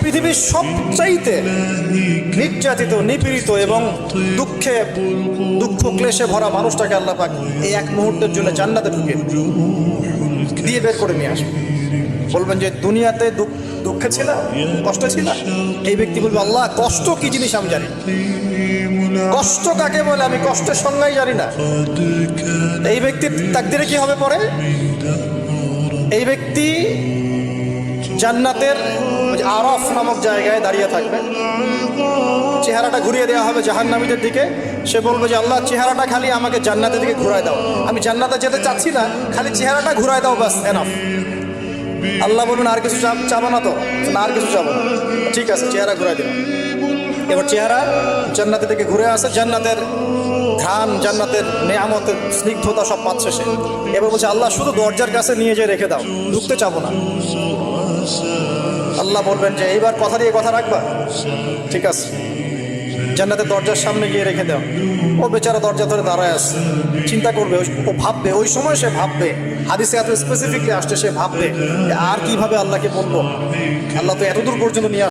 পৃথিবীর সবচাইতে নির্যাতিত, নিপীড়িত এবং দুঃখ ক্লেশে ভরা মানুষটাকে আল্লাহ পাক এই এক মুহূর্তের জন্য জান্নাতে ঢুকে দিয়ে বের করে নিয়ে আসবে। বলবেন যে দুনিয়াতে দুঃখে ছিল, কষ্টে ছিল, এই ব্যক্তি বলবে আল্লাহ কষ্ট কি জিনিস আমি জানি না, কষ্ট কাকে বলে আমি কষ্টের সংজ্ঞাই জানি না। এই ব্যক্তির তাকদিরে কি হবে পরে? এই ব্যক্তি জান্নাতের আরফ নামক জায়গায় দাঁড়িয়ে থাকবে, চেহারাটা ঘুরিয়ে দেওয়া হবে জাহান্নামীদের দিকে। সে বলবে যে আল্লাহ চেহারাটা খালি আমাকে জান্নাতের দিকে ঘুরায় দাও, আমি জান্নাতে যেতে চাচ্ছি না, খালি চেহারাটা ঘুরায় দাও, বাস এনাফ। আল্লাহ বলবেন আর কিছু চাবো না তো? না, আর কিছু চাবো না। ঠিক আছে, চেহারা ঘুরাই দিলাম। এবার চেহারা জান্নাতের দিকে ঘুরে আসে, জান্নাতের ঘ্রাণ, জান্নাতের নেয়ামতের স্নিগ্ধতা সব পাচ্ছে সে। এবার বলছে আল্লাহ শুধু দরজার কাছে নিয়ে যেয়ে রেখে দাও, ঢুকতে চাবো না। আল্লাহ বলবেন যে এইবার কথা দিয়ে কথা রাখবা, ঠিক আছে, জান্নাতের দরজার সামনে গিয়ে রেখে দাও। ও বেচারা দরজা ধরে দাঁড়ায় আসছে, চিন্তা করবে, ও ভাববে, ওই সময় সে ভাববে, হাদিসে এত স্পেসিফিকলি আসছে, সে ভাববে আর কিভাবে আল্লাহকে বলবো, আল্লাহ তো এতদূর পর্যন্ত নিয়ে